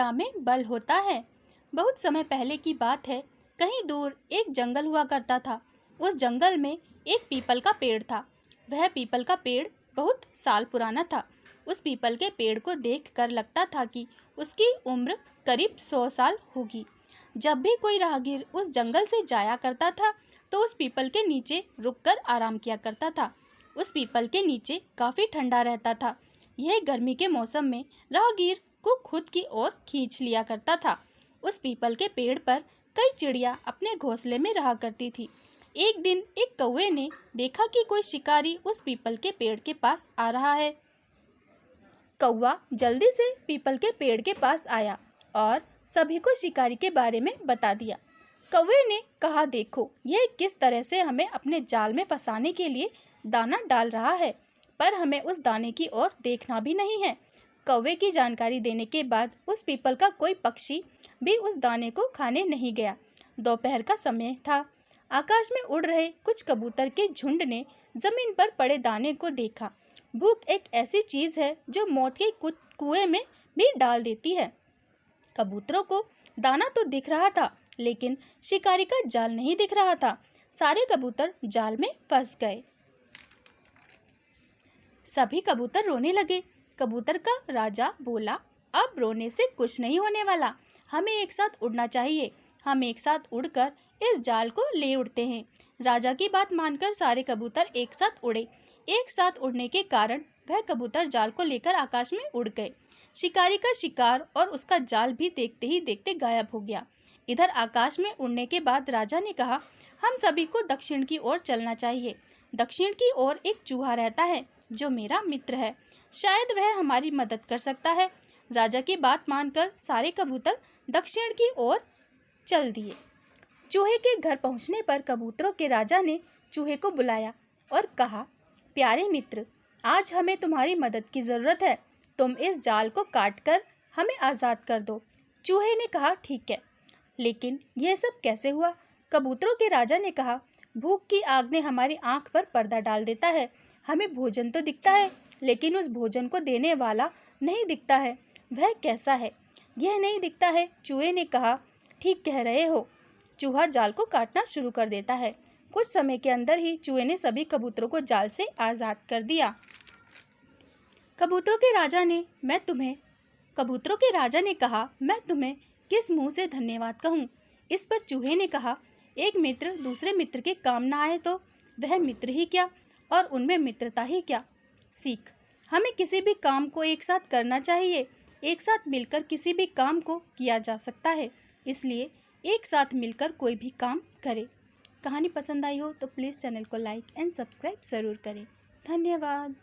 एकता में बल होता है। बहुत समय पहले की बात है। कहीं दूर एक जंगल हुआ करता था। उस जंगल में एक पीपल का पेड़ था। वह पीपल का पेड़ बहुत साल पुराना था। उस पीपल के पेड़ को देखकर लगता था कि उसकी उम्र करीब 100 साल होगी। जब भी कोई राहगीर उस जंगल से जाया करता था तो उस पीपल के नीचे रुककर आराम किया करता था। उस पीपल के नीचे काफ़ी ठंडा रहता था। यह गर्मी के मौसम में राहगीर को खुद की ओर खींच लिया करता था। उस पीपल के पेड़ पर कई चिड़िया अपने घोंसले में रहा करती थी। एक दिन एक कौवे ने देखा कि कोई शिकारी उस पीपल के पेड़ के पास आ रहा है। कौवा जल्दी से पीपल के पेड़ के पास आया और सभी को शिकारी के बारे में बता दिया। कौवे ने कहा, देखो यह किस तरह से हमें अपने जाल में फंसाने के लिए दाना डाल रहा है, पर हमें उस दाने की ओर देखना भी नहीं है। कौवे की जानकारी देने के बाद उस पीपल का कोई पक्षी भी उस दाने को खाने नहीं गया। दोपहर का समय था। आकाश में उड़ रहे कुछ कबूतर के झुंड ने जमीन पर पड़े दाने को देखा। भूख एक ऐसी चीज है जो मौत के कुएं में भी डाल देती है। कबूतरों को दाना तो दिख रहा था, लेकिन शिकारी का जाल नहीं दिख रहा था। सारे कबूतर जाल में फंस गए। सभी कबूतर रोने लगे। कबूतर का राजा बोला, अब रोने से कुछ नहीं होने वाला, हमें एक साथ उड़ना चाहिए। हम एक साथ उड़कर इस जाल को ले उड़ते हैं। राजा की बात मानकर सारे कबूतर एक साथ उड़े। एक साथ उड़ने के कारण वह कबूतर जाल को लेकर आकाश में उड़ गए। शिकारी का शिकार और उसका जाल भी देखते ही देखते गायब हो गया। इधर आकाश में उड़ने के बाद राजा ने कहा, हम सभी को दक्षिण की ओर चलना चाहिए। दक्षिण की ओर एक चूहा रहता है जो मेरा मित्र है, शायद वह हमारी मदद कर सकता है। राजा की बात मानकर सारे कबूतर दक्षिण की ओर चल दिए। चूहे के घर पहुंचने पर कबूतरों के राजा ने चूहे को बुलाया और कहा, प्यारे मित्र, आज हमें तुम्हारी मदद की ज़रूरत है। तुम इस जाल को काटकर हमें आज़ाद कर दो। चूहे ने कहा, ठीक है, लेकिन यह सब कैसे हुआ? कबूतरों के राजा ने कहा, भूख की आग ने हमारी आंख पर पर्दा डाल देता है। हमें भोजन तो दिखता है, लेकिन उस भोजन को देने वाला नहीं दिखता है। वह कैसा है, यह नहीं दिखता है। चूहे ने कहा, ठीक कह रहे हो। चूहा जाल को काटना शुरू कर देता है। कुछ समय के अंदर ही चूहे ने सभी कबूतरों को जाल से आज़ाद कर दिया। कबूतरों के राजा ने कहा, मैं तुम्हें किस मुंह से धन्यवाद कहूँ। इस पर चूहे ने कहा, एक मित्र दूसरे मित्र के काम ना आए तो वह मित्र ही क्या, और उनमें मित्रता ही क्या। सीख, हमें किसी भी काम को एक साथ करना चाहिए। एक साथ मिलकर किसी भी काम को किया जा सकता है, इसलिए एक साथ मिलकर कोई भी काम करें। कहानी पसंद आई हो तो प्लीज़ चैनल को लाइक एंड सब्सक्राइब ज़रूर करें। धन्यवाद।